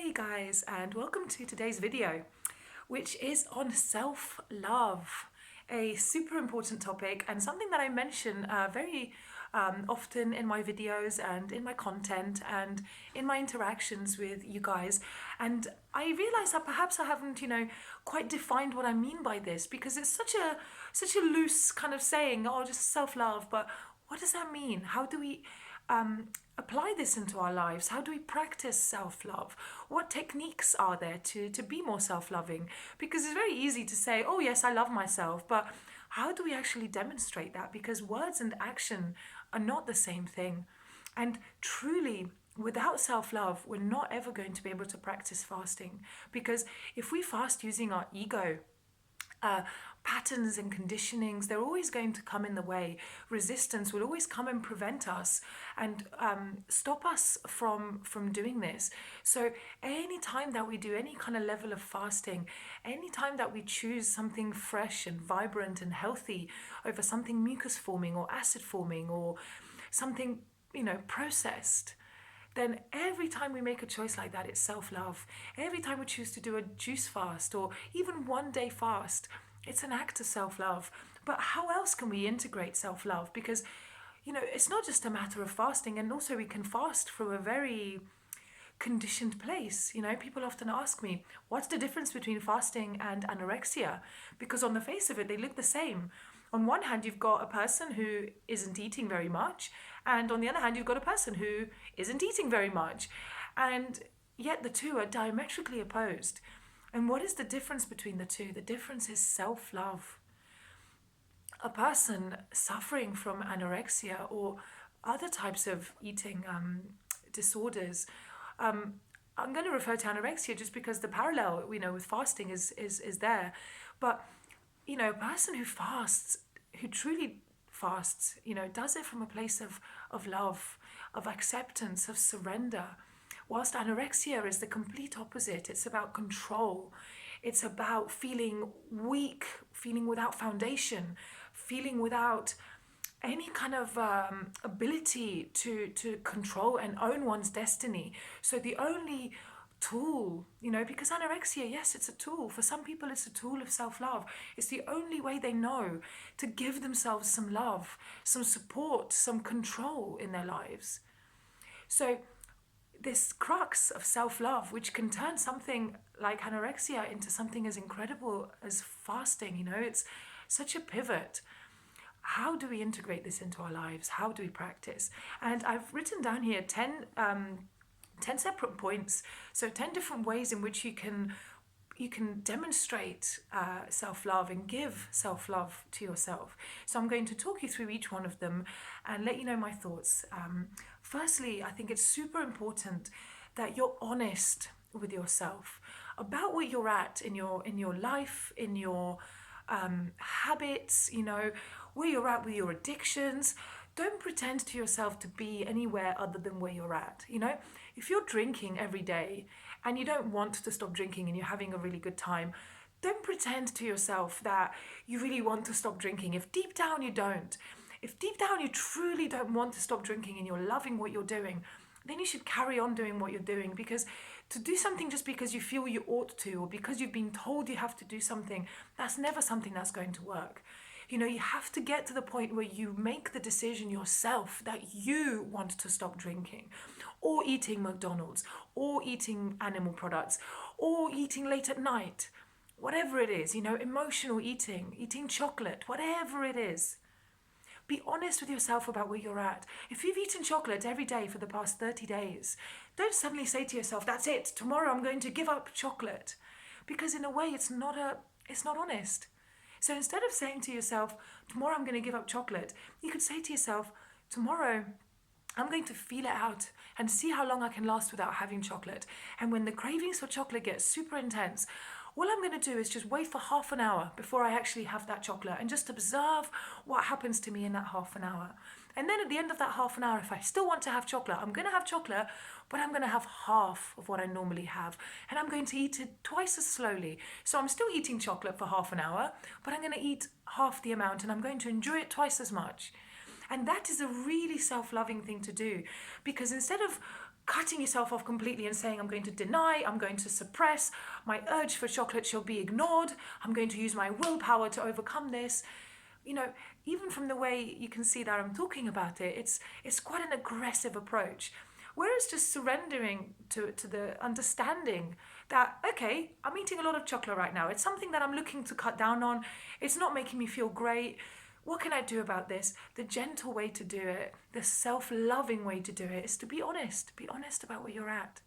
Hi guys, and welcome to today's video, which is on self-love, a super important topic and something that I mention very often in my videos and in my content and in my interactions with you guys. And I realize that perhaps I haven't, quite defined what I mean by this, because it's such a loose kind of saying, oh, just self-love, but what does that mean? How do we apply this into our lives? How do we practice self-love? What techniques are there to be more self-loving? Because it's very easy to say, oh yes, I love myself, but how do we actually demonstrate that? Because words and action are not the same thing. And truly, without self-love, we're not ever going to be able to practice fasting. Because if we fast using our ego, patterns and conditionings, they're always going to come in the way. Resistance will always come and prevent us and stop us from doing this. So any time that we do any kind of level of fasting, any time that we choose something fresh and vibrant and healthy over something mucus forming or acid forming or something, processed, then every time we make a choice like that, it's self-love. Every time we choose to do a juice fast or even one day fast, it's an act of self-love. But how else can we integrate self-love? Because, it's not just a matter of fasting, and also we can fast from a very conditioned place. People often ask me, what's the difference between fasting and anorexia? Because on the face of it, they look the same. On one hand, you've got a person who isn't eating very much, and on the other hand, you've got a person who isn't eating very much. And yet the two are diametrically opposed. And what is the difference between the two? The difference is self-love. A person suffering from anorexia or other types of eating disorders, I'm going to refer to anorexia just because the parallel, with fasting is there. But, a person who fasts, who truly fasts, does it from a place of love, of acceptance, of surrender. Whilst anorexia is the complete opposite. It's about control. It's about feeling weak, feeling without foundation, feeling without any kind of ability to control and own one's destiny. So the only tool, because anorexia, yes, it's a tool. For some people, it's a tool of self-love. It's the only way they know to give themselves some love, some support, some control in their lives. So this crux of self-love, which can turn something like anorexia into something as incredible as fasting, it's such a pivot. How do we integrate this into our lives? How do we practice? And I've written down here 10 separate points. So 10 different ways in which you can demonstrate self-love and give self-love to yourself. So I'm going to talk you through each one of them and let you know my thoughts. Firstly, I think it's super important that you're honest with yourself about where you're at in your life, in your habits, where you're at with your addictions. Don't pretend to yourself to be anywhere other than where you're at. If you're drinking every day and you don't want to stop drinking and you're having a really good time, don't pretend to yourself that you really want to stop drinking if deep down you don't. If deep down you truly don't want to stop drinking and you're loving what you're doing, then you should carry on doing what you're doing, because to do something just because you feel you ought to or because you've been told you have to do something, that's never something that's going to work. You have to get to the point where you make the decision yourself that you want to stop drinking or eating McDonald's or eating animal products or eating late at night, whatever it is, emotional eating chocolate, whatever it is. Be honest with yourself about where you're at. If you've eaten chocolate every day for the past 30 days, don't suddenly say to yourself, that's it, tomorrow I'm going to give up chocolate. Because in a way, it's not honest. So instead of saying to yourself, tomorrow I'm going to give up chocolate, you could say to yourself, tomorrow I'm going to feel it out and see how long I can last without having chocolate. And when the cravings for chocolate get super intense, all I'm going to do is just wait for half an hour before I actually have that chocolate and just observe what happens to me in that half an hour. And then at the end of that half an hour, if I still want to have chocolate, I'm going to have chocolate, but I'm going to have half of what I normally have. And I'm going to eat it twice as slowly. So I'm still eating chocolate for half an hour, but I'm going to eat half the amount and I'm going to enjoy it twice as much. And that is a really self-loving thing to do, because instead of cutting yourself off completely and saying, I'm going to deny, I'm going to suppress, my urge for chocolate shall be ignored, I'm going to use my willpower to overcome this. Even from the way you can see that I'm talking about it, it's quite an aggressive approach. Whereas just surrendering to the understanding that, okay, I'm eating a lot of chocolate right now. It's something that I'm looking to cut down on. It's not making me feel great. What can I do about this? The gentle way to do it, the self-loving way to do it, is to be honest. Be honest about where you're at.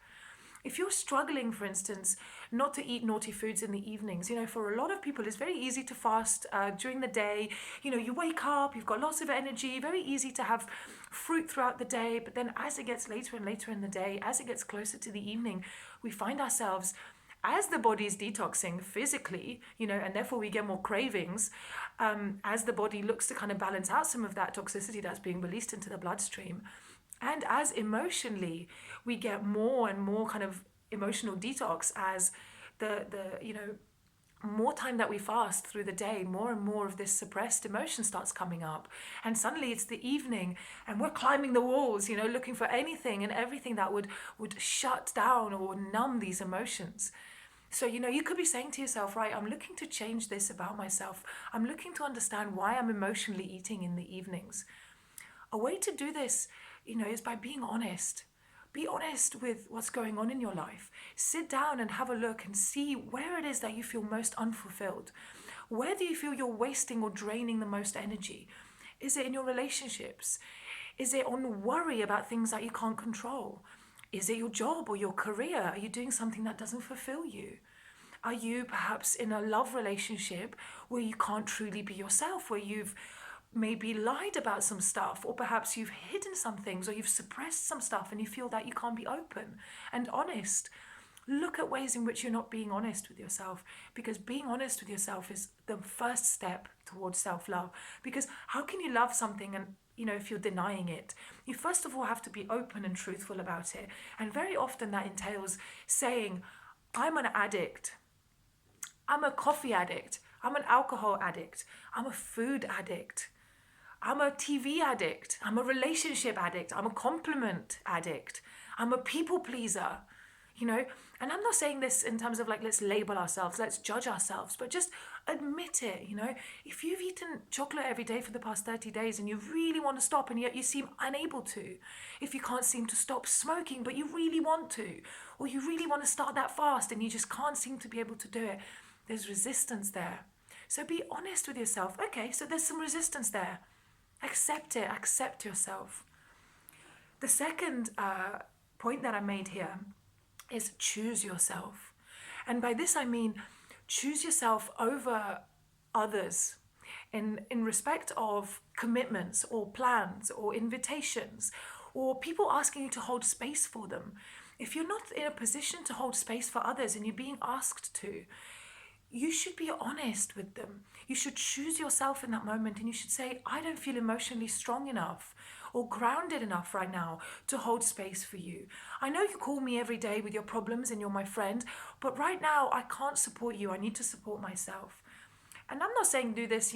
If you're struggling, for instance, not to eat naughty foods in the evenings, for a lot of people, it's very easy to fast during the day. You wake up, you've got lots of energy, very easy to have fruit throughout the day. But then as it gets later and later in the day, as it gets closer to the evening, we find ourselves, as the body is detoxing physically, and therefore we get more cravings, as the body looks to kind of balance out some of that toxicity that's being released into the bloodstream. And as emotionally, we get more and more kind of emotional detox as the more time that we fast through the day, more and more of this suppressed emotion starts coming up. And suddenly it's the evening and we're climbing the walls, looking for anything and everything that would shut down or numb these emotions. So, you could be saying to yourself, right, I'm looking to change this about myself. I'm looking to understand why I'm emotionally eating in the evenings. A way to do this, is by being honest. Be honest with what's going on in your life. Sit down and have a look and see where it is that you feel most unfulfilled. Where do you feel you're wasting or draining the most energy? Is it in your relationships? Is it on worry about things that you can't control? Is it your job or your career? Are you doing something that doesn't fulfill you? Are you perhaps in a love relationship where you can't truly be yourself, where you've maybe lied about some stuff, or perhaps you've hidden some things, or you've suppressed some stuff and you feel that you can't be open and honest? Look at ways in which you're not being honest with yourself, because being honest with yourself is the first step towards self-love. Because how can you love something and if you're denying it? You first of all have to be open and truthful about it. And very often that entails saying, I'm an addict, I'm a coffee addict, I'm an alcohol addict, I'm a food addict, I'm a TV addict, I'm a relationship addict, I'm a compliment addict, I'm a people pleaser, And I'm not saying this in terms of let's label ourselves, let's judge ourselves, but just admit it, If you've eaten chocolate every day for the past 30 days and you really want to stop and yet you seem unable to, if you can't seem to stop smoking but you really want to, or you really want to start that fast and you just can't seem to be able to do it, there's resistance there. So be honest with yourself. Okay, so there's some resistance there. Accept it, accept yourself. The second point that I made here is choose yourself. And by this I mean choose yourself over others in respect of commitments or plans or invitations or people asking you to hold space for them. If you're not in a position to hold space for others and you're being asked to, you should be honest with them. You should choose yourself in that moment and you should say, I don't feel emotionally strong enough or grounded enough right now to hold space for you. I know you call me every day with your problems and you're my friend, but right now I can't support you. I need to support myself. And I'm not saying do this,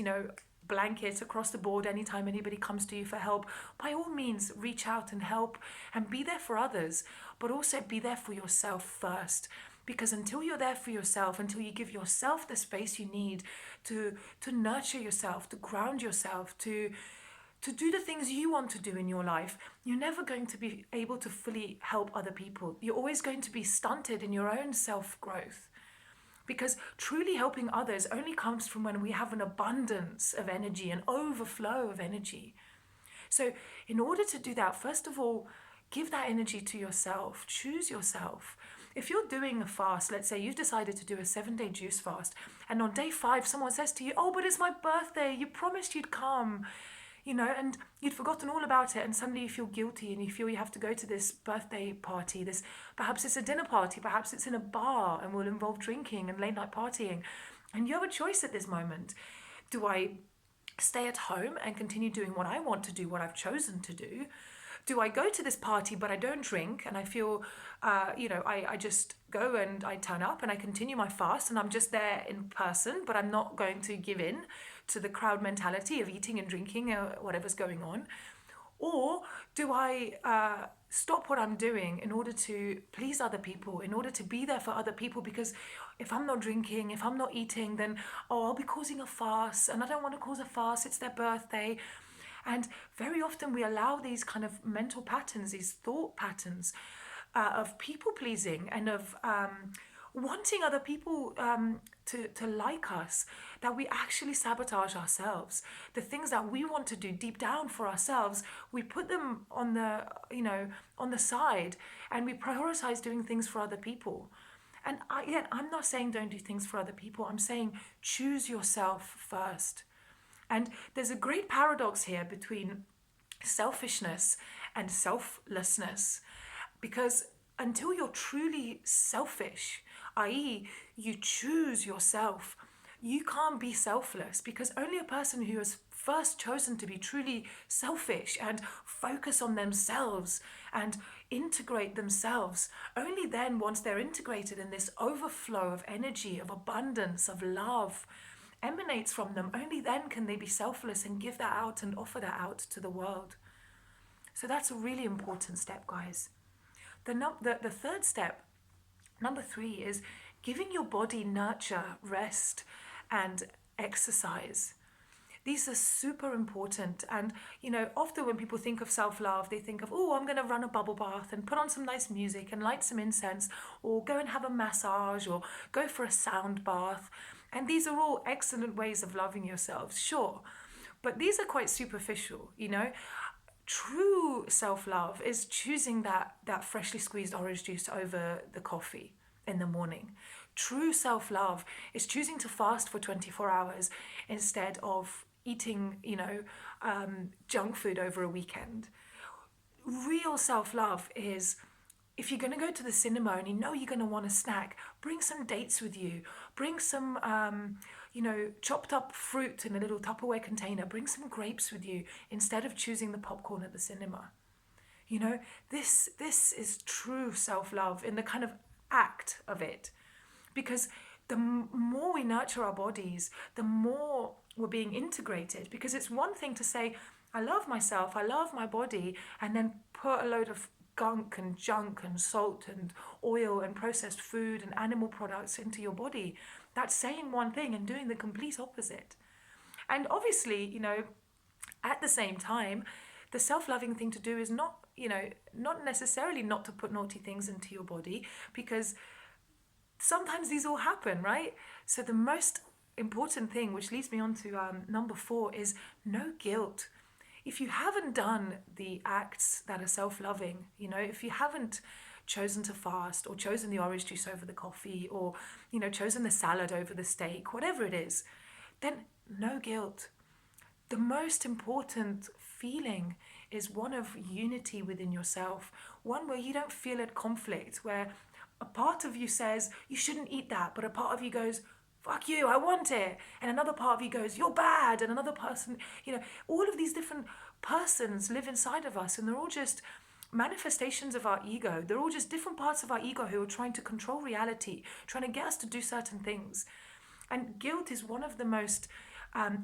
blanket across the board anytime anybody comes to you for help. By all means, reach out and help and be there for others, but also be there for yourself first. Because until you're there for yourself, until you give yourself the space you need to nurture yourself, to ground yourself, to do the things you want to do in your life, you're never going to be able to fully help other people. You're always going to be stunted in your own self-growth. Because truly helping others only comes from when we have an abundance of energy, an overflow of energy. So in order to do that, first of all, give that energy to yourself. Choose yourself. If you're doing a fast, let's say you've decided to do a 7-day juice fast, and on day 5 someone says to you, oh, but it's my birthday, you promised you'd come, and you'd forgotten all about it, and suddenly you feel guilty and you feel you have to go to this birthday party, perhaps it's a dinner party, perhaps it's in a bar and will involve drinking and late night partying, and you have a choice at this moment. Do I stay at home and continue doing what I want to do, what I've chosen to do? Do I go to this party but I don't drink and I feel, I just go and I turn up and I continue my fast and I'm just there in person, but I'm not going to give in to the crowd mentality of eating and drinking or whatever's going on? Or do I stop what I'm doing in order to please other people, in order to be there for other people? Because if I'm not drinking, if I'm not eating, then, I'll be causing a fuss, and I don't want to cause a fuss. It's their birthday. And very often we allow these kind of mental patterns, these thought patterns of people pleasing and of wanting other people to like us, that we actually sabotage ourselves. The things that we want to do deep down for ourselves, we put them on the side, and we prioritize doing things for other people. And I'm not saying don't do things for other people. I'm saying choose yourself first. And there's a great paradox here between selfishness and selflessness, because until you're truly selfish, i.e., you choose yourself, you can't be selfless, because only a person who has first chosen to be truly selfish and focus on themselves and integrate themselves, only then, once they're integrated in this overflow of energy, of abundance, of love, emanates from them, only then can they be selfless and give that out and offer that out to the world. So that's a really important step, guys. The third step, number 3, is giving your body nurture, rest, and exercise. These are super important. And, often when people think of self-love, they think of, I'm going to run a bubble bath and put on some nice music and light some incense, or go and have a massage, or go for a sound bath. And these are all excellent ways of loving yourselves, sure. But these are quite superficial, True self-love is choosing that freshly squeezed orange juice over the coffee in the morning. True self-love is choosing to fast for 24 hours instead of eating, junk food over a weekend. Real self-love is, if you're going to go to the cinema and you're going to want a snack, bring some dates with you. Bring some, chopped up fruit in a little Tupperware container. Bring some grapes with you instead of choosing the popcorn at the cinema. This is true self-love in the kind of act of it. Because the more we nurture our bodies, the more we're being integrated. Because it's one thing to say, I love myself, I love my body, and then put a load of gunk and junk and salt and oil and processed food and animal products into your body. That's saying one thing and doing the complete opposite. And obviously, at the same time, the self-loving thing to do is not necessarily not to put naughty things into your body, because sometimes these all happen, right? So the most important thing, which leads me on to number 4, is no guilt. If you haven't done the acts that are self-loving, if you haven't chosen to fast, or chosen the orange juice over the coffee, or, chosen the salad over the steak, whatever it is, then no guilt. The most important feeling is one of unity within yourself, one where you don't feel at conflict, where a part of you says, you shouldn't eat that, but a part of you goes, fuck you, I want it. And another part of you goes, you're bad. And another person, all of these different persons live inside of us, and they're all just manifestations of our ego. They're all just different parts of our ego who are trying to control reality, trying to get us to do certain things. And guilt is one of the most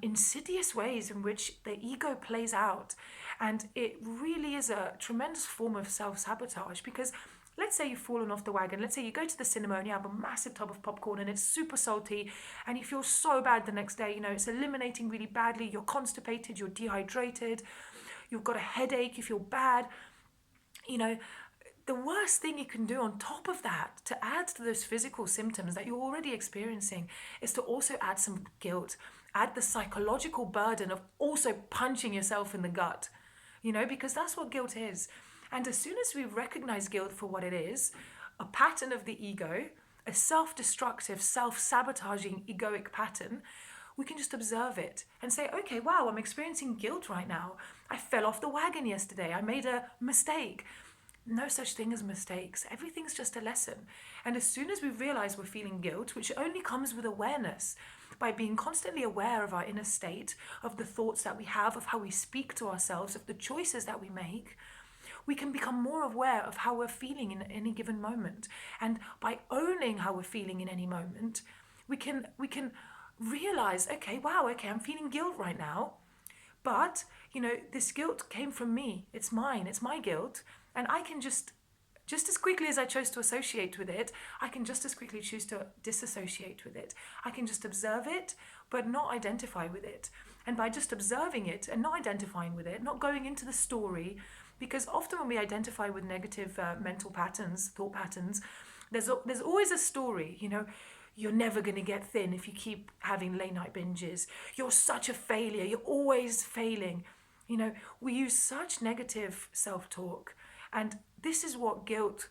insidious ways in which the ego plays out. And it really is a tremendous form of self-sabotage, because let's say you've fallen off the wagon. Let's say you go to the cinema and you have a massive tub of popcorn and it's super salty, and you feel so bad the next day. It's eliminating really badly. You're constipated, you're dehydrated, you've got a headache, you feel bad. The worst thing you can do on top of that, to add to those physical symptoms that you're already experiencing, is to also add some guilt. Add the psychological burden of also punching yourself in the gut, because that's what guilt is. And as soon as we recognize guilt for what it is, a pattern of the ego, a self-destructive, self-sabotaging egoic pattern, we can just observe it and say, okay, wow, I'm experiencing guilt right now. I fell off the wagon yesterday. I made a mistake. No such thing as mistakes. Everything's just a lesson. And as soon as we realize we're feeling guilt, which only comes with awareness, by being constantly aware of our inner state, of the thoughts that we have, of how we speak to ourselves, of the choices that we make, we can become more aware of how we're feeling in any given moment. And by owning how we're feeling in any moment, we can realize, okay, wow, okay, I'm feeling guilt right now. But, this guilt came from me. It's mine. It's my guilt. And I can just as quickly as I chose to associate with it, I can just as quickly choose to disassociate with it. I can just observe it, but not identify with it. And by just observing it and not identifying with it, not going into the story, because often when we identify with negative mental patterns, thought patterns, there's always a story, You're never going to get thin if you keep having late night binges. You're such a failure. You're always failing. We use such negative self-talk. And this is what guilt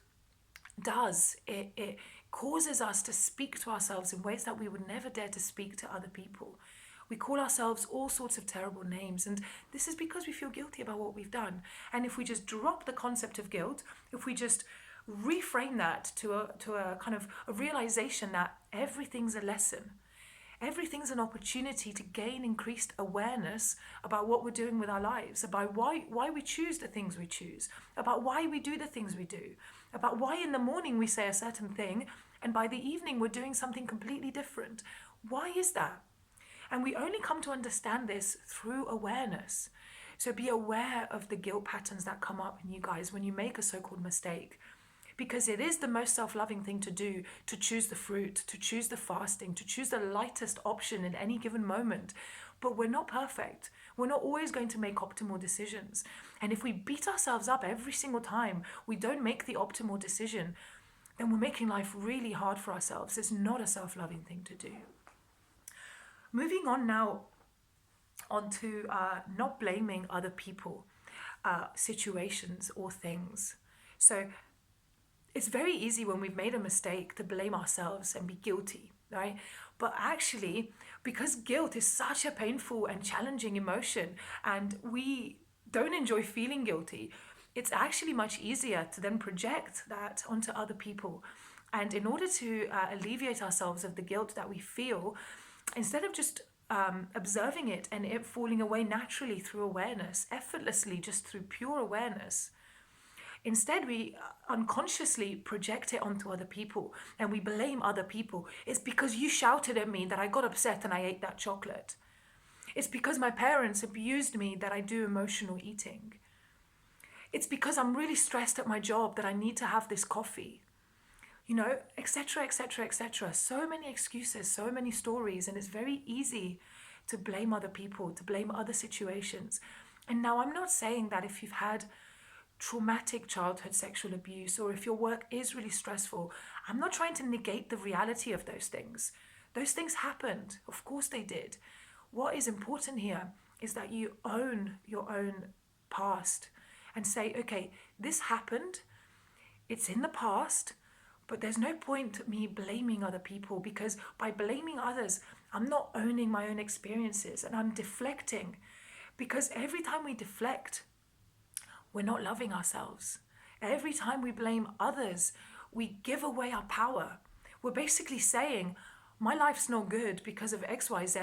does. It causes us to speak to ourselves in ways that we would never dare to speak to other people. We call ourselves all sorts of terrible names, and this is because we feel guilty about what we've done. And if we just drop the concept of guilt, if we just reframe that to a kind of a realization that everything's a lesson, everything's an opportunity to gain increased awareness about what we're doing with our lives, about why we choose the things we choose, about why we do the things we do, about why in the morning we say a certain thing and by the evening we're doing something completely different. Why is that? And we only come to understand this through awareness. So be aware of the guilt patterns that come up in you guys when you make a so-called mistake. Because it is the most self-loving thing to do, to choose the fruit, to choose the fasting, to choose the lightest option in any given moment. But we're not perfect. We're not always going to make optimal decisions. And if we beat ourselves up every single time we don't make the optimal decision, then we're making life really hard for ourselves. It's not a self-loving thing to do. Moving on now onto not blaming other people, situations or things. So it's very easy when we've made a mistake to blame ourselves and be guilty, right? But actually, because guilt is such a painful and challenging emotion, and we don't enjoy feeling guilty, it's actually much easier to then project that onto other people. And in order to alleviate ourselves of the guilt that we feel, instead of just observing it and it falling away naturally through awareness, effortlessly, just through pure awareness, instead, we unconsciously project it onto other people and we blame other people. It's because you shouted at me that I got upset and I ate that chocolate. It's because my parents abused me that I do emotional eating. It's because I'm really stressed at my job that I need to have this coffee. Etc., etc., etc. So many excuses, so many stories, and it's very easy to blame other people, to blame other situations. And now I'm not saying that if you've had traumatic childhood sexual abuse or if your work is really stressful, I'm not trying to negate the reality of those things. Those things happened. Of course they did. What is important here is that you own your own past and say, okay, this happened. It's in the past, but there's no point me blaming other people, because by blaming others, I'm not owning my own experiences and I'm deflecting. Because every time we deflect, we're not loving ourselves. Every time we blame others, we give away our power. We're basically saying, my life's not good because of X, Y, Z,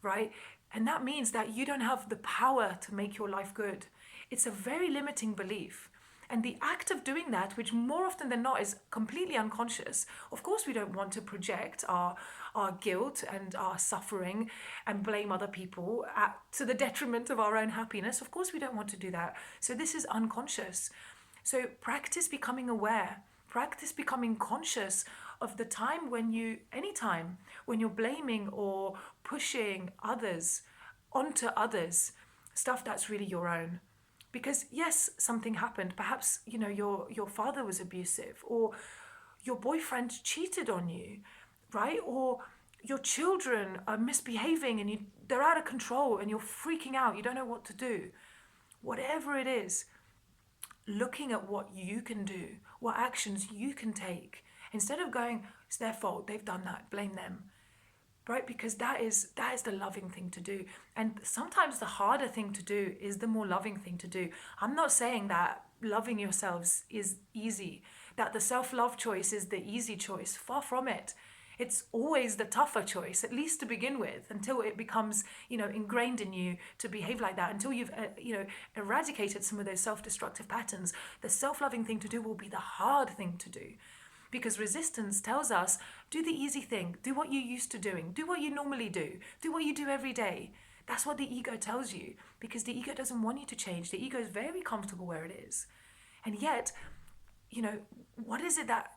right? And that means that you don't have the power to make your life good. It's a very limiting belief. And the act of doing that, which more often than not is completely unconscious, of course we don't want to project our guilt and our suffering and blame other people to the detriment of our own happiness. Of course we don't want to do that. So this is unconscious. So practice becoming aware, practice becoming conscious of the time anytime when you're blaming or pushing others onto others, stuff that's really your own. Because yes, something happened. Perhaps, your father was abusive, or your boyfriend cheated on you, right? Or your children are misbehaving and they're out of control and you're freaking out. You don't know what to do. Whatever it is, looking at what you can do, what actions you can take, instead of going, it's their fault, they've done that, blame them. Right? Because that is the loving thing to do. And sometimes the harder thing to do is the more loving thing to do. I'm not saying that loving yourselves is easy, that the self-love choice is the easy choice. Far from it. It's always the tougher choice, at least to begin with, until it becomes, ingrained in you to behave like that, until you've, eradicated some of those self-destructive patterns. The self-loving thing to do will be the hard thing to do. Because resistance tells us, do the easy thing, do what you're used to doing, do what you normally do what you do every day. That's what the ego tells you, because the ego doesn't want you to change. The ego is very comfortable where it is. And yet, what is it that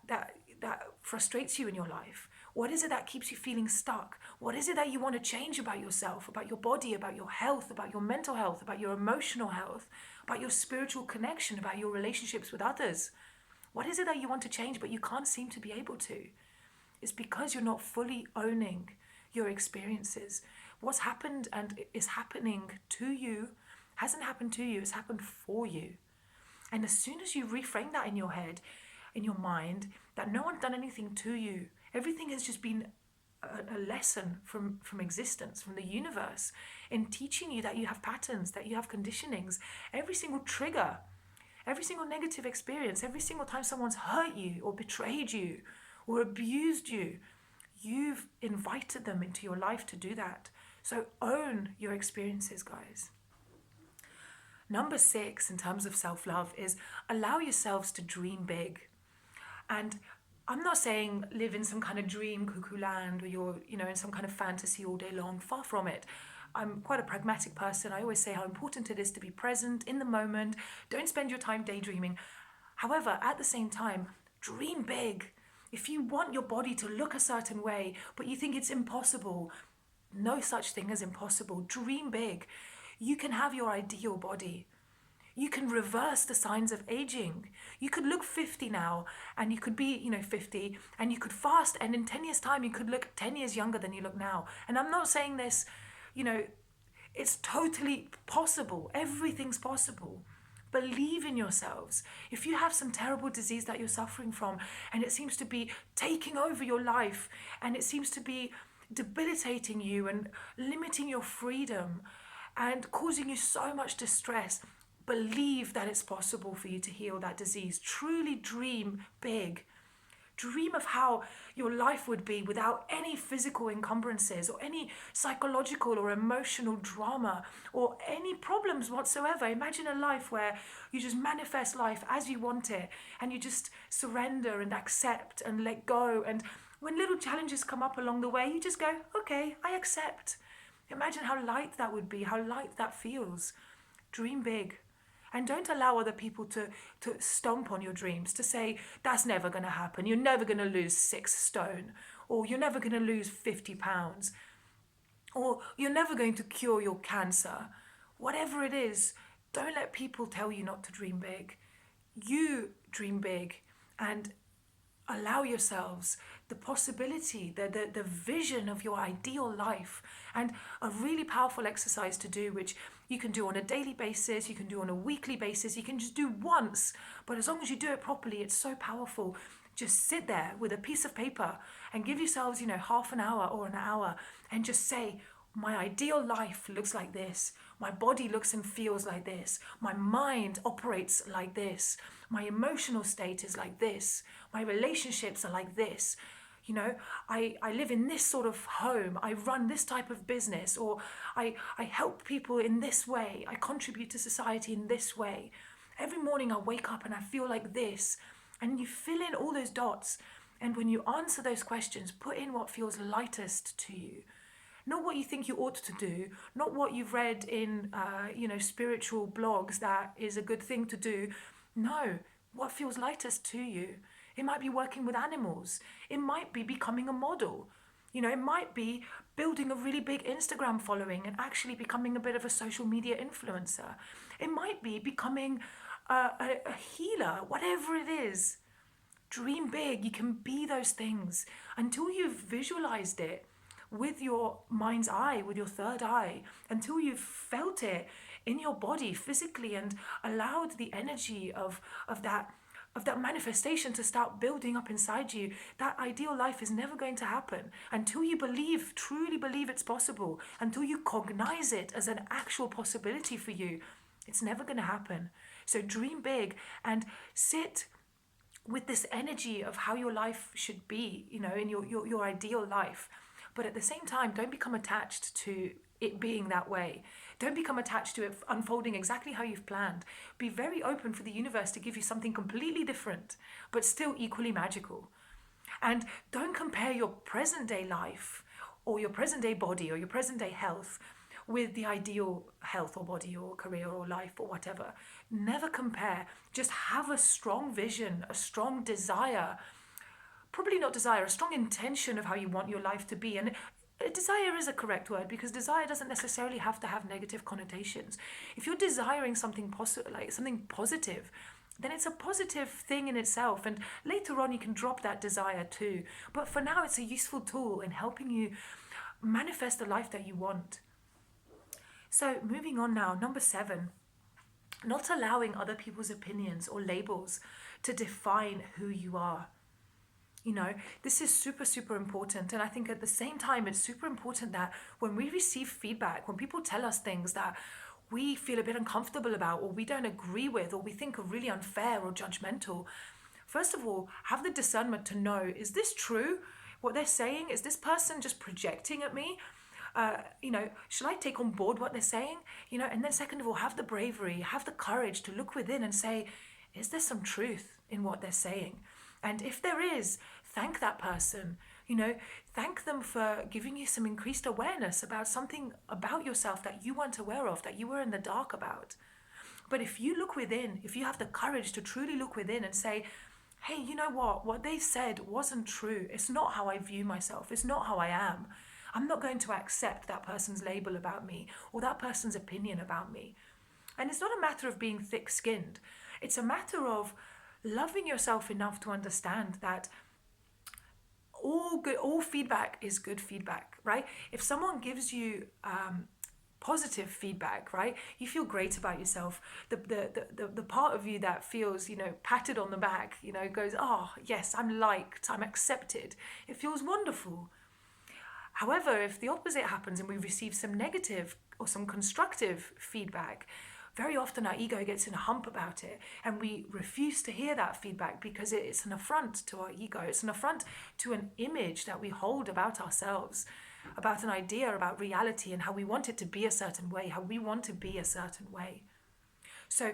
frustrates you in your life? What is it that keeps you feeling stuck? What is it that you want to change about yourself, about your body, about your health, about your mental health, about your emotional health, about your spiritual connection, about your relationships with others? What is it that you want to change but you can't seem to be able to? It's because you're not fully owning your experiences. What's happened and is happening to you hasn't happened to you, it's happened for you. And as soon as you reframe that in your head, in your mind, that no one's done anything to you, everything has just been a lesson from existence, from the universe, in teaching you that you have patterns, that you have conditionings. Every single trigger, every single negative experience, every single time someone's hurt you or betrayed you or abused you, you've invited them into your life to do that. So own your experiences, guys. Number 6 in terms of self-love is allow yourselves to dream big. And I'm not saying live in some kind of dream cuckoo land where you're, in some kind of fantasy all day long. Far from it. I'm quite a pragmatic person. I always say how important it is to be present in the moment. Don't spend your time daydreaming. However, at the same time, dream big. If you want your body to look a certain way, but you think it's impossible, no such thing as impossible. Dream big. You can have your ideal body. You can reverse the signs of aging. You could look 50 now, and you could be, 50, and you could fast, and in 10 years' time, you could look 10 years younger than you look now. And I'm not saying this, it's totally possible. Everything's possible. Believe in yourselves. If you have some terrible disease that you're suffering from, and it seems to be taking over your life, and it seems to be debilitating you and limiting your freedom and causing you so much distress, believe that it's possible for you to heal that disease. Truly dream big. Dream of how your life would be without any physical encumbrances or any psychological or emotional drama or any problems whatsoever. Imagine a life where you just manifest life as you want it, and you just surrender and accept and let go. And when little challenges come up along the way, you just go, okay, I accept. Imagine how light that would be, how light that feels. Dream big. And don't allow other people to stomp on your dreams, to say, that's never going to happen. You're never going to lose 6 stone. Or you're never going to lose 50 pounds. Or you're never going to cure your cancer. Whatever it is, don't let people tell you not to dream big. You dream big and allow yourselves the possibility, the vision of your ideal life. And a really powerful exercise to do, which you can do on a daily basis, you can do on a weekly basis, you can just do once, but as long as you do it properly, it's so powerful. Just sit there with a piece of paper and give yourselves, half an hour or an hour, and just say, my ideal life looks like this. My body looks and feels like this. My mind operates like this. My emotional state is like this. My relationships are like this. I live in this sort of home. I run this type of business, or I help people in this way. I contribute to society in this way. Every morning I wake up and I feel like this. And you fill in all those dots. And when you answer those questions, put in what feels lightest to you. Not what you think you ought to do, not what you've read in, spiritual blogs that is a good thing to do. No, what feels lightest to you. It might be working with animals. It might be becoming a model. It might be building a really big Instagram following and actually becoming a bit of a social media influencer. It might be becoming a healer, whatever it is. Dream big. You can be those things until you've visualized it with your mind's eye, with your third eye, until you've felt it in your body physically and allowed the energy of that manifestation to start building up inside you. That ideal life is never going to happen until you truly believe it's possible, until you cognize it as an actual possibility for you. It's never going to happen. So dream big and sit with this energy of how your life should be, in your ideal life. But at the same time, don't become attached to it being that way. Don't become attached to it unfolding exactly how you've planned. Be very open for the universe to give you something completely different, but still equally magical. And don't compare your present day life or your present day body or your present day health with the ideal health or body or career or life or whatever. Never compare. Just have a strong vision, a strong desire, probably not desire, a strong intention of how you want your life to be. And desire is a correct word, because desire doesn't necessarily have to have negative connotations. If you're desiring something like something positive, then it's a positive thing in itself, and later on you can drop that desire too. But for now, it's a useful tool in helping you manifest the life that you want. So moving on now, number 7, not allowing other people's opinions or labels to define who you are. You know, this is super, super important. And I think at the same time, it's super important that when we receive feedback, when people tell us things that we feel a bit uncomfortable about, or we don't agree with, or we think are really unfair or judgmental, first of all, have the discernment to know, is this true? What they're saying? Is this person just projecting at me? Should I take on board what they're saying? And then second of all, have the bravery, have the courage to look within and say, is there some truth in what they're saying? And if there is, thank that person. Thank them for giving you some increased awareness about something about yourself that you weren't aware of, that you were in the dark about. But if you look within, if you have the courage to truly look within and say, hey, you know what they said wasn't true. It's not how I view myself. It's not how I am. I'm not going to accept that person's label about me or that person's opinion about me. And it's not a matter of being thick-skinned. It's a matter of loving yourself enough to understand that all feedback is good feedback, right? If someone gives you positive feedback, right, you feel great about yourself. The part of you that feels, patted on the back, goes, oh yes, I'm liked, I'm accepted. It feels wonderful. However, if the opposite happens and we receive some negative or some constructive feedback, very often our ego gets in a hump about it, and we refuse to hear that feedback because it's an affront to our ego. It's an affront to an image that we hold about ourselves, about an idea, about reality, and how we want it to be a certain way, how we want to be a certain way. So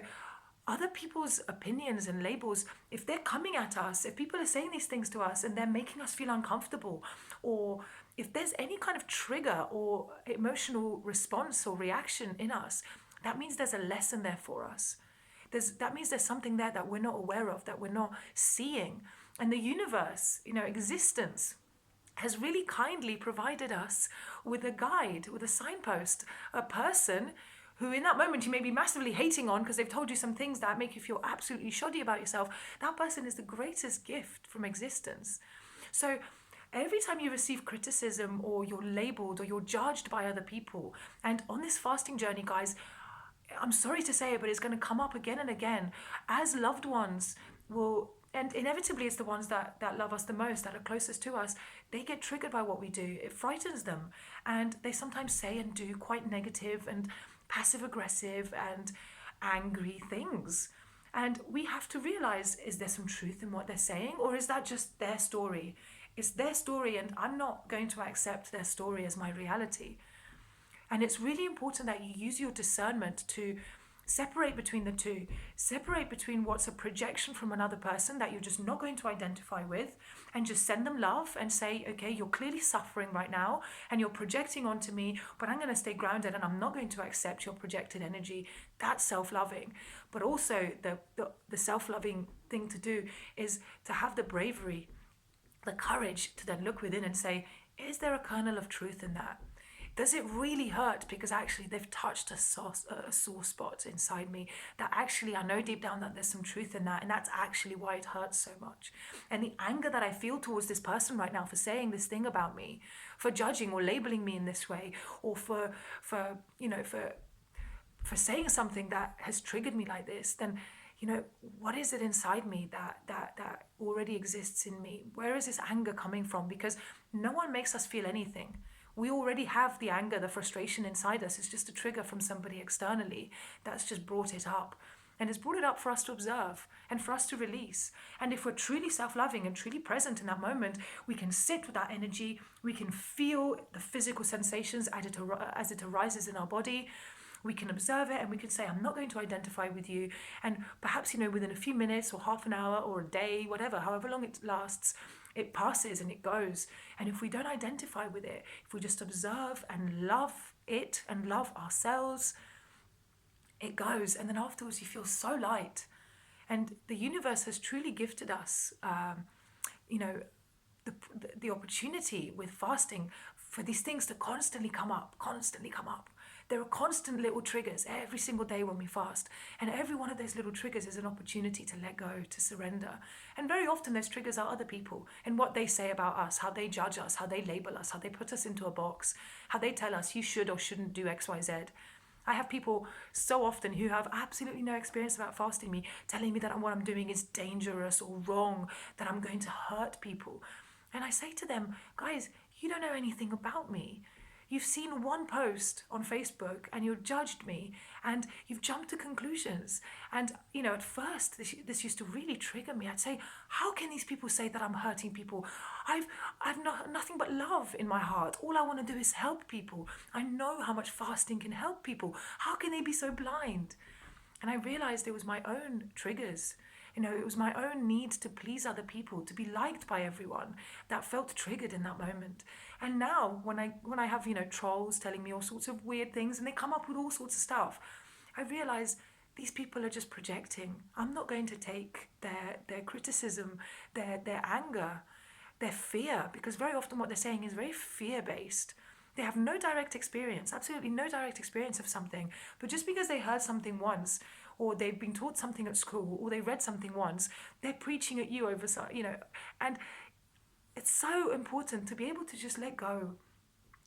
other people's opinions and labels, if they're coming at us, if people are saying these things to us and they're making us feel uncomfortable, or if there's any kind of trigger or emotional response or reaction in us, that means there's a lesson there for us. That means there's something there that we're not aware of, that we're not seeing. And the universe, existence, has really kindly provided us with a guide, with a signpost, a person who in that moment you may be massively hating on because they've told you some things that make you feel absolutely shoddy about yourself. That person is the greatest gift from existence. So every time you receive criticism or you're labeled or you're judged by other people, and on this fasting journey, guys, I'm sorry to say it, but it's going to come up again and again, as loved ones will, and inevitably it's the ones that love us the most, that are closest to us, they get triggered by what we do. It frightens them, and they sometimes say and do quite negative and passive aggressive and angry things. And we have to realize, is there some truth in what they're saying, or is that just their story? It's their story, and I'm not going to accept their story as my reality. And it's really important that you use your discernment to separate between the two. Separate between what's a projection from another person that you're just not going to identify with, and just send them love and say, okay, you're clearly suffering right now and you're projecting onto me, but I'm going to stay grounded and I'm not going to accept your projected energy. That's self-loving. But also the self-loving thing to do is to have the bravery, the courage to then look within and say, is there a kernel of truth in that? Does it really hurt because actually they've touched a sore spot inside me that actually I know deep down that there's some truth in that, and that's actually why it hurts so much. And the anger that I feel towards this person right now for saying this thing about me, for judging or labeling me in this way, or for saying something that has triggered me like this, then what is it inside me that already exists in me? Where is this anger coming from? Because no one makes us feel anything. We already have the anger, the frustration inside us. It's just a trigger from somebody externally that's just brought it up. And it's brought it up for us to observe and for us to release. And if we're truly self-loving and truly present in that moment, we can sit with that energy. We can feel the physical sensations as it arises in our body. We can observe it and we can say, I'm not going to identify with you. And perhaps, within a few minutes or half an hour or a day, whatever, however long it lasts, it passes and it goes. And if we don't identify with it, if we just observe and love it and love ourselves, it goes. And then afterwards, you feel so light. And the universe has truly gifted us, the opportunity with fasting for these things to constantly come up, constantly come up. There are constant little triggers every single day when we fast. And every one of those little triggers is an opportunity to let go, to surrender. And very often those triggers are other people and what they say about us, how they judge us, how they label us, how they put us into a box, how they tell us you should or shouldn't do X, Y, Z. I have people so often who have absolutely no experience about fasting me telling me that what I'm doing is dangerous or wrong, that I'm going to hurt people. And I say to them, guys, you don't know anything about me. You've seen one post on Facebook and you've judged me and you've jumped to conclusions. And, at first this used to really trigger me. I'd say, how can these people say that I'm hurting people? I've nothing but love in my heart. All I want to do is help people. I know how much fasting can help people. How can they be so blind? And I realized it was my own triggers. It was my own need to please other people, to be liked by everyone that felt triggered in that moment. And now when I have, trolls telling me all sorts of weird things and they come up with all sorts of stuff, I realize these people are just projecting. I'm not going to take their criticism, their anger, their fear, because very often what they're saying is very fear-based. They have no direct experience, absolutely no direct experience of something. But just because they heard something once, or they've been taught something at school, or they read something once, they're preaching at you over, and it's so important to be able to just let go.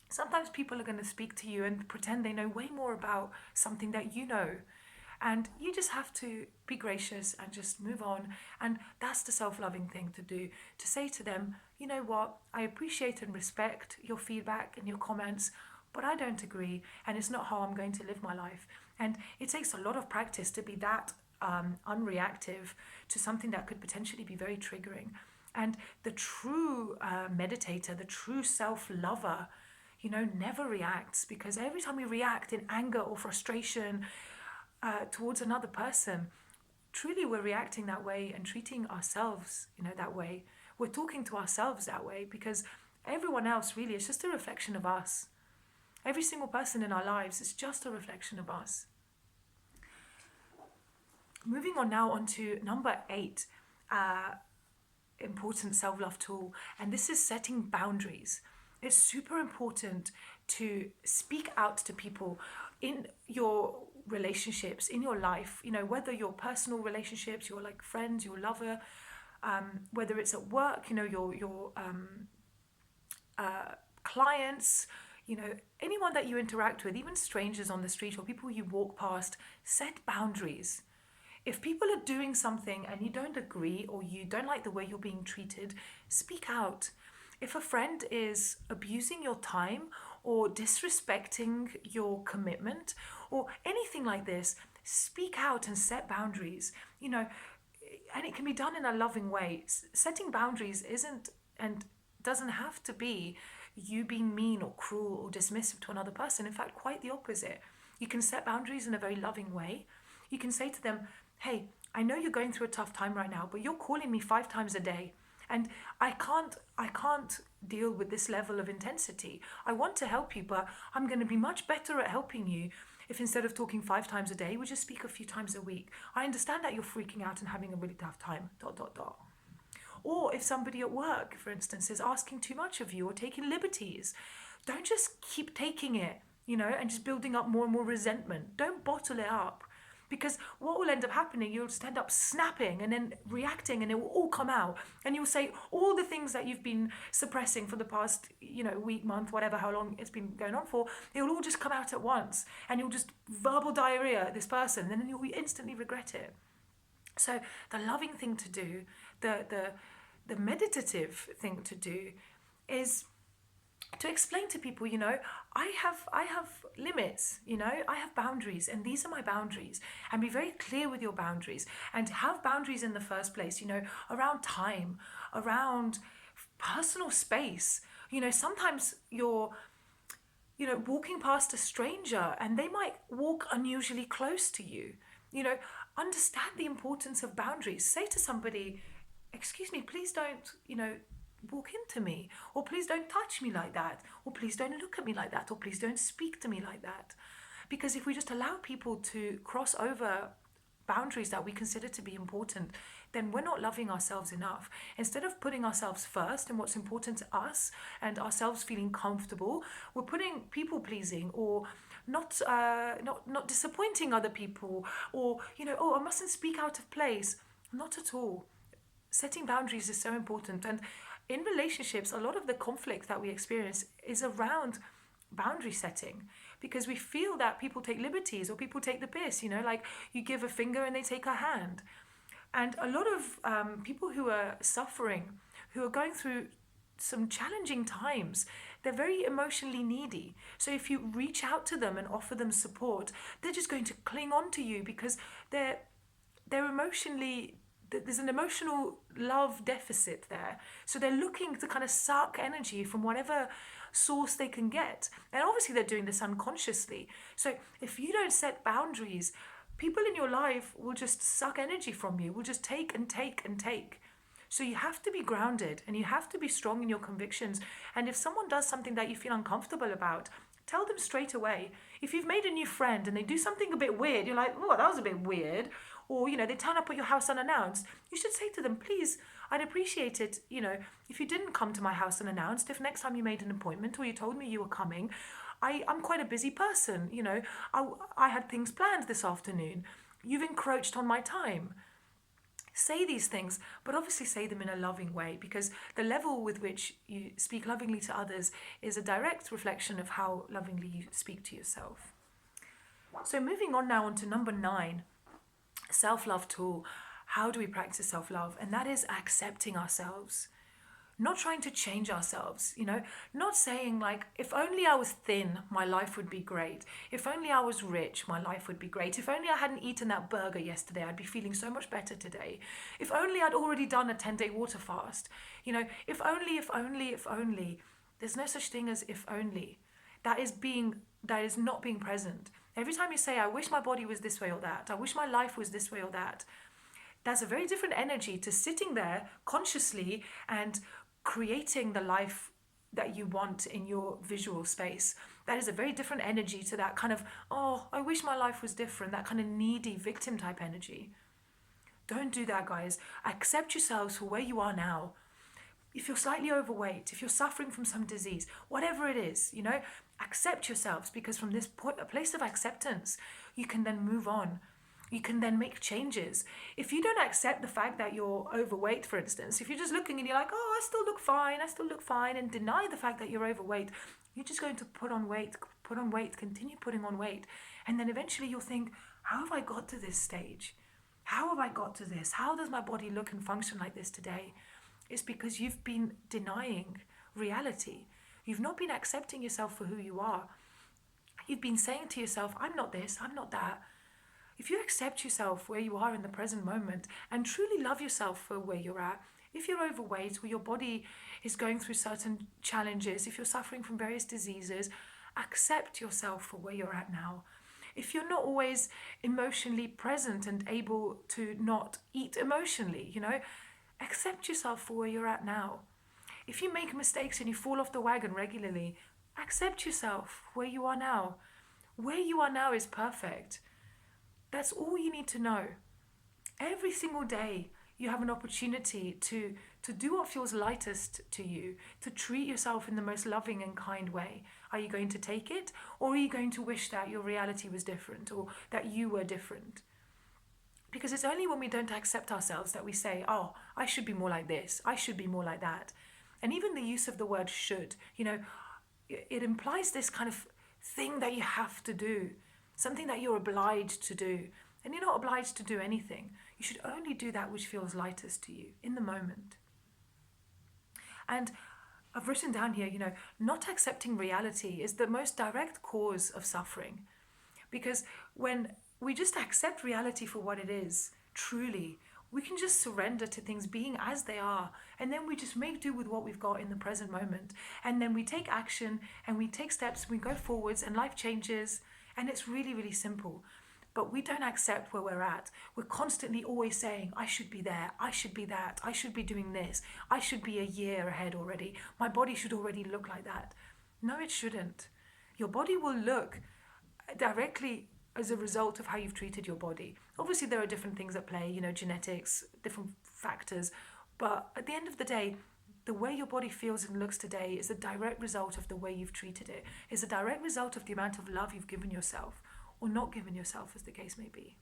Sometimes people are going to speak to you and pretend they know way more about something that you know. And you just have to be gracious and just move on. And that's the self-loving thing to do. To say to them, you know what, I appreciate and respect your feedback and your comments, but I don't agree. And it's not how I'm going to live my life. And it takes a lot of practice to be that unreactive to something that could potentially be very triggering. And the true meditator, the true self-lover, never reacts, because every time we react in anger or frustration towards another person, truly we're reacting that way and treating ourselves, that way. We're talking to ourselves that way, because everyone else really is just a reflection of us. Every single person in our lives is just a reflection of us. Moving on now onto number 8, important self-love tool, and this is setting boundaries. It's super important to speak out to people in your relationships, in your life, whether your personal relationships, your like friends, your lover, whether it's at work, your clients, anyone that you interact with, even strangers on the street or people you walk past. Set boundaries. If people are doing something and you don't agree or you don't like the way you're being treated, speak out. If a friend is abusing your time or disrespecting your commitment or anything like this, speak out and set boundaries. And it can be done in a loving way. Setting boundaries isn't and doesn't have to be you being mean or cruel or dismissive to another person. In fact, quite the opposite. You can set boundaries in a very loving way. You can say to them, hey, I know you're going through a tough time right now, but you're calling me 5 times a day. And I can't deal with this level of intensity. I want to help you, but I'm going to be much better at helping you if instead of talking 5 times a day, we just speak a few times a week. I understand that you're freaking out and having a really tough time, ... Or if somebody at work, for instance, is asking too much of you or taking liberties, don't just keep taking it, and just building up more and more resentment. Don't bottle it up. Because what will end up happening, you'll just end up snapping and then reacting, and it will all come out. And you'll say all the things that you've been suppressing for the past, week, month, whatever, how long it's been going on for. It will all just come out at once. And you'll just verbal diarrhea at this person, and then you'll instantly regret it. So the loving thing to do, the meditative thing to do is to explain to people, I have limits, I have boundaries, and these are my boundaries, and be very clear with your boundaries, and have boundaries in the first place, around time, around personal space. Sometimes your walking past a stranger and they might walk unusually close to you. Understand the importance of boundaries. Say to somebody, excuse me, please don't, walk into me, or please don't touch me like that, or please don't look at me like that, or please don't speak to me like that. Because if we just allow people to cross over boundaries that we consider to be important, then we're not loving ourselves enough. Instead of putting ourselves first and what's important to us and ourselves feeling comfortable, we're putting people pleasing or not disappointing other people, or oh, I mustn't speak out of place. Not at all. Setting boundaries is so important. And in relationships, a lot of the conflict that we experience is around boundary setting, because we feel that people take liberties or people take the piss, like you give a finger and they take a hand. And a lot of people who are suffering, who are going through some challenging times, they're very emotionally needy. So if you reach out to them and offer them support, they're just going to cling on to you because they're emotionally, there's an emotional love deficit there. So they're looking to kind of suck energy from whatever source they can get. And obviously they're doing this unconsciously. So if you don't set boundaries, people in your life will just suck energy from you, will just take and take and take. So you have to be grounded and you have to be strong in your convictions. And if someone does something that you feel uncomfortable about, tell them straight away. If you've made a new friend and they do something a bit weird, you're like, oh, that was a bit weird. Or, they turn up at your house unannounced. You should say to them, please, I'd appreciate it, if you didn't come to my house unannounced, if next time you made an appointment or you told me you were coming, I'm quite a busy person, I had things planned this afternoon. You've encroached on my time. Say these things, but obviously say them in a loving way, because the level with which you speak lovingly to others is a direct reflection of how lovingly you speak to yourself. So moving on now to number 9, self-love tool. How do we practice self-love? And that is accepting ourselves. Not trying to change ourselves, not saying like, if only I was thin, my life would be great. If only I was rich, my life would be great. If only I hadn't eaten that burger yesterday, I'd be feeling so much better today. If only I'd already done a 10-day water fast. If only. There's no such thing as if only. That is not being present. Every time you say, I wish my body was this way or that, I wish my life was this way or that, that's a very different energy to sitting there consciously and creating the life that you want in your visual space. That is a very different energy to that kind of, oh, I wish my life was different, that kind of needy victim type energy. Don't do that, guys. Accept yourselves for where you are now. If you're slightly overweight, if you're suffering from some disease, whatever it is, accept yourselves, because from this point, a place of acceptance, you can then move on. You can then make changes. If you don't accept the fact that you're overweight, for instance, if you're just looking and you're like, oh, I still look fine, and deny the fact that you're overweight, you're just going to put on weight, continue putting on weight. And then eventually you'll think, how have I got to this stage? How have I got to this? How does my body look and function like this today? It's because you've been denying reality. You've not been accepting yourself for who you are. You've been saying to yourself, I'm not this, I'm not that. If you accept yourself where you are in the present moment and truly love yourself for where you're at, if you're overweight or your body is going through certain challenges, if you're suffering from various diseases, accept yourself for where you're at now. If you're not always emotionally present and able to not eat emotionally, accept yourself for where you're at now. If you make mistakes and you fall off the wagon regularly, accept yourself where you are now. Where you are now is perfect. That's all you need to know. Every single day, you have an opportunity to do what feels lightest to you, to treat yourself in the most loving and kind way. Are you going to take it, or are you going to wish that your reality was different or that you were different? Because it's only when we don't accept ourselves that we say, oh, I should be more like this, I should be more like that. And even the use of the word should, it implies this kind of thing that you have to do, something that you're obliged to do. And you're not obliged to do anything. You should only do that which feels lightest to you in the moment. And I've written down here, not accepting reality is the most direct cause of suffering. Because when we just accept reality for what it is, truly, we can just surrender to things being as they are, and then we just make do with what we've got in the present moment, and then we take action and we take steps, we go forwards, and life changes, and it's really, really simple. But we don't accept where we're at. We're constantly always saying, I should be there, I should be that, I should be doing this, I should be a year ahead already, my body should already look like that. No, it shouldn't. Your body will look directly as a result of how you've treated your body. Obviously, there are different things at play, genetics, different factors. But at the end of the day, the way your body feels and looks today is a direct result of the way you've treated it. It's a direct result of the amount of love you've given yourself, or not given yourself, as the case may be.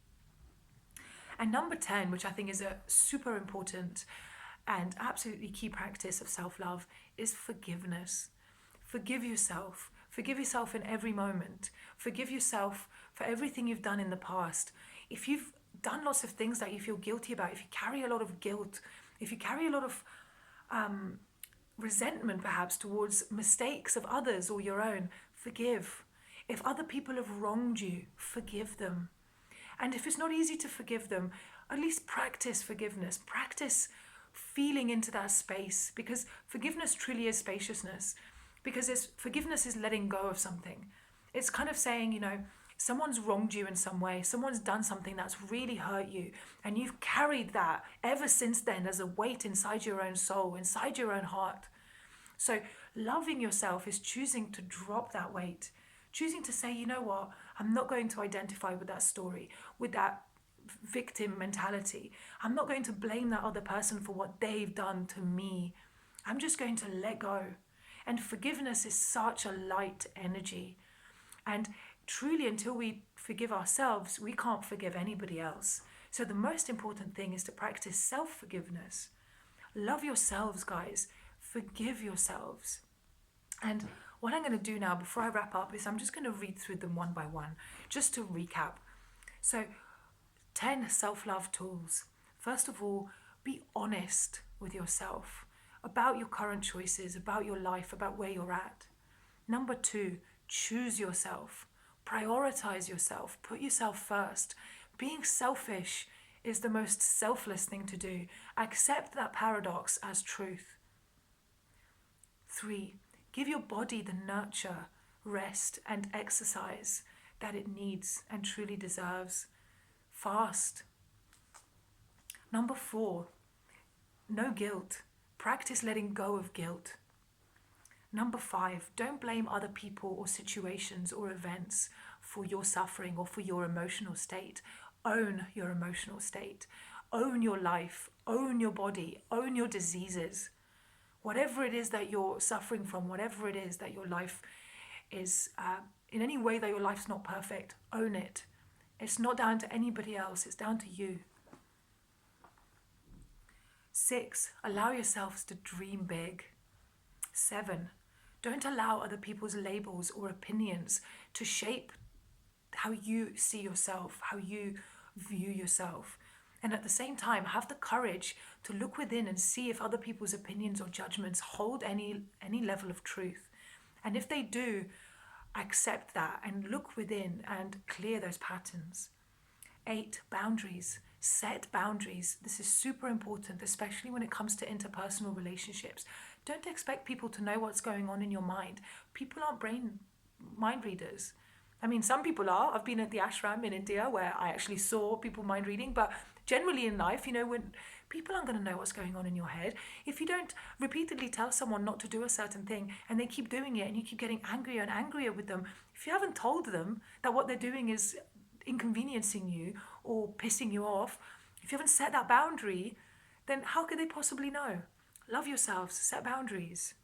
And number 10, which I think is a super important and absolutely key practice of self-love, is forgiveness. Forgive yourself. Forgive yourself in every moment. Forgive yourself for everything you've done in the past. If you've done lots of things that you feel guilty about, if you carry a lot of guilt, if you carry a lot of resentment perhaps towards mistakes of others or your own, forgive. If other people have wronged you, forgive them. And if it's not easy to forgive them, at least practice forgiveness. Practice feeling into that space, because forgiveness truly is spaciousness. Because forgiveness is letting go of something. It's kind of saying, someone's wronged you in some way, someone's done something that's really hurt you, and you've carried that ever since then as a weight inside your own soul, inside your own heart. So loving yourself is choosing to drop that weight, choosing to say, you know what, I'm not going to identify with that story, with that victim mentality. I'm not going to blame that other person for what they've done to me. I'm just going to let go. And forgiveness is such a light energy. And truly, until we forgive ourselves, we can't forgive anybody else. So the most important thing is to practice self-forgiveness. Love yourselves, guys. Forgive yourselves. And what I'm going to do now, before I wrap up, is I'm just going to read through them one by one, just to recap. So, 10 self-love tools. First of all, be honest with yourself about your current choices, about your life, about where you're at. Number 2, choose yourself. Prioritize yourself. Put yourself first. Being selfish is the most selfless thing to do. Accept that paradox as truth. 3, give your body the nurture, rest, and exercise that it needs and truly deserves. Fast. Number 4, no guilt. Practice letting go of guilt. Number 5, don't blame other people or situations or events for your suffering or for your emotional state. Own your emotional state. Own your life. Own your body. Own your diseases. Whatever it is that you're suffering from, whatever it is that your life is, in any way that your life's not perfect, own it. It's not down to anybody else, it's down to you. 6, allow yourselves to dream big. 7, don't allow other people's labels or opinions to shape how you see yourself, how you view yourself. And at the same time, have the courage to look within and see if other people's opinions or judgments hold any level of truth. And if they do, accept that and look within and clear those patterns. 8, boundaries. Set boundaries. This is super important, especially when it comes to interpersonal relationships. Don't expect people to know what's going on in your mind. People aren't mind readers. I mean, some people are. I've been at the ashram in India where I actually saw people mind reading, but generally in life, when people aren't going to know what's going on in your head. If you don't repeatedly tell someone not to do a certain thing and they keep doing it and you keep getting angrier and angrier with them, if you haven't told them that what they're doing is inconveniencing you or pissing you off, if you haven't set that boundary, then how could they possibly know? Love yourselves, set boundaries.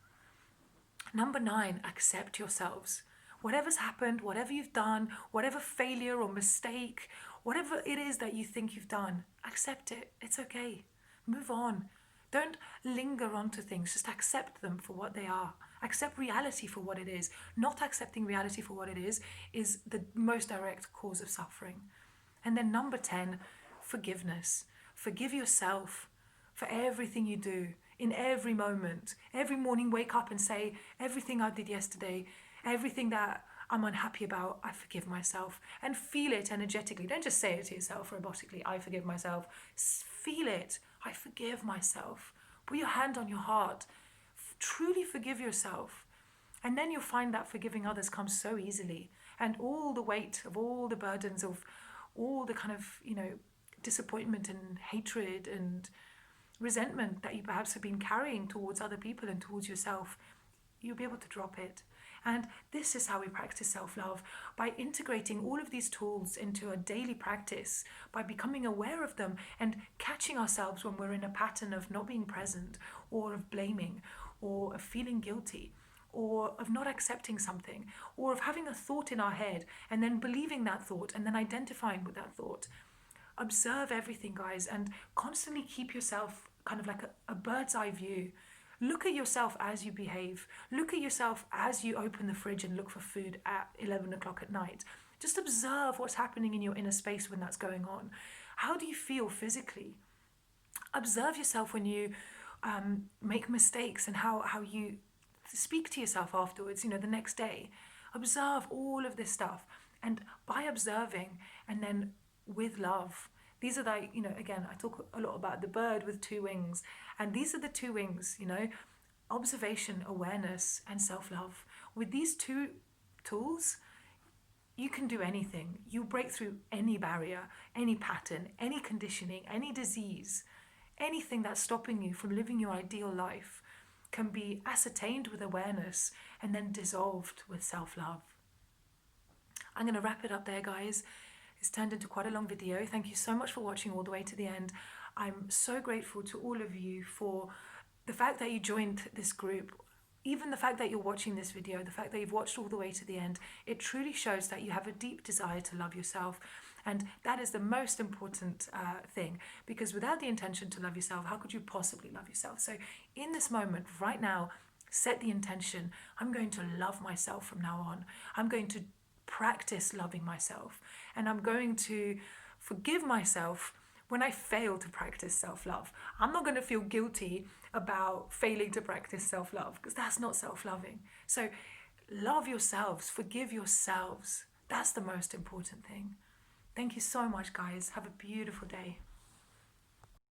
Number 9, accept yourselves. Whatever's happened, whatever you've done, whatever failure or mistake, whatever it is that you think you've done, accept it. It's okay. Move on. Don't linger onto things. Just accept them for what they are. Accept reality for what it is. Not accepting reality for what it is the most direct cause of suffering. And then number 10, forgiveness. Forgive yourself for everything you do, in every moment. Every morning, wake up and say, everything I did yesterday, everything that I'm unhappy about, I forgive myself, and feel it energetically. Don't just say it to yourself robotically, I forgive myself. Feel it, I forgive myself. Put your hand on your heart. Truly forgive yourself. And then you'll find that forgiving others comes so easily. And all the weight of all the burdens of all the kind of, disappointment and hatred and resentment that you perhaps have been carrying towards other people and towards yourself, you'll be able to drop it. And this is how we practice self love, by integrating all of these tools into a daily practice, by becoming aware of them and catching ourselves when we're in a pattern of not being present, or of blaming, or of feeling guilty, or of not accepting something, or of having a thought in our head and then believing that thought and then identifying with that thought. Observe everything, guys, and constantly keep yourself kind of like a bird's eye view. Look at yourself as you behave. Look at yourself as you open the fridge and look for food at 11 o'clock at night. Just observe what's happening in your inner space when that's going on. How do you feel physically? Observe yourself when you make mistakes, and how you speak to yourself afterwards, the next day. Observe all of this stuff. And by observing and then with love, these are like, again, I talk a lot about the bird with two wings. And these are the two wings, observation, awareness, and self love. With these two tools, you can do anything. You break through any barrier, any pattern, any conditioning, any disease. Anything that's stopping you from living your ideal life can be ascertained with awareness and then dissolved with self-love. I'm going to wrap it up there, guys. It's turned into quite a long video. Thank you so much for watching all the way to the end. I'm so grateful to all of you for the fact that you joined this group. Even the fact that you're watching this video, the fact that you've watched all the way to the end, it truly shows that you have a deep desire to love yourself. And that is the most important thing, because without the intention to love yourself, how could you possibly love yourself? So in this moment, right now, set the intention. I'm going to love myself from now on. I'm going to practice loving myself. And I'm going to forgive myself when I fail to practice self-love. I'm not going to feel guilty about failing to practice self-love, because that's not self-loving. So love yourselves, forgive yourselves. That's the most important thing. Thank you so much, guys. Have a beautiful day.